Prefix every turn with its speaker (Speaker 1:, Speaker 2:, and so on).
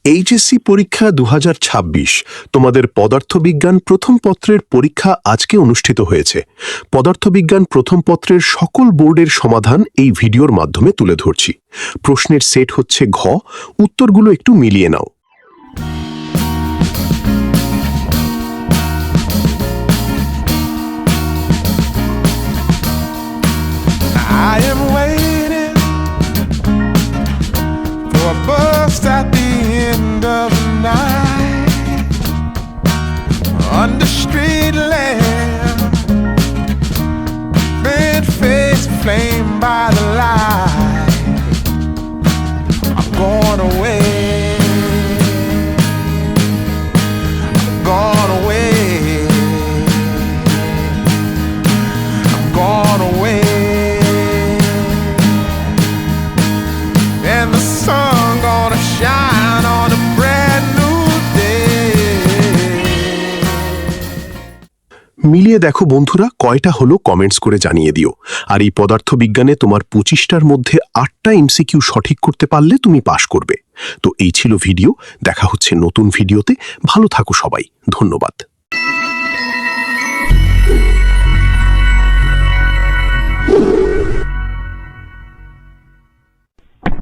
Speaker 1: HSC পরীক্ষা 2026 তোমাদের পদার্থবিজ্ঞান প্রথম পত্রের পরীক্ষা আজকে অনুষ্ঠিত হয়েছে। পদার্থবিজ্ঞান প্রথম পত্রের সকল বোর্ডের সমাধান এই ভিডিওর মাধ্যমে তুলে ধরছি। প্রশ্নের সেট হচ্ছে ঘ, উত্তরগুলো একটু মিলিয়ে নাও।
Speaker 2: I am waiting for a bus at the end of the night, under street lamp, bent face flamed by the light. I'm going away, I'm going away, I'm going away. And the sun gonna shine on a brand new day.
Speaker 1: মিলিয়ে দেখো বন্ধুরা, কয়টা হলো comments করে জানিয়ে দিও। আর এই পদার্থবিজ্ঞানে তোমার 25টার মধ্যে 8টা এমসিকিউ সঠিক করতে পারলে তুমি পাশ করবে। তো এই ছিল ভিডিও, দেখা হচ্ছে নতুন ভিডিওতে। ভালো থাকো সবাই, ধন্যবাদ।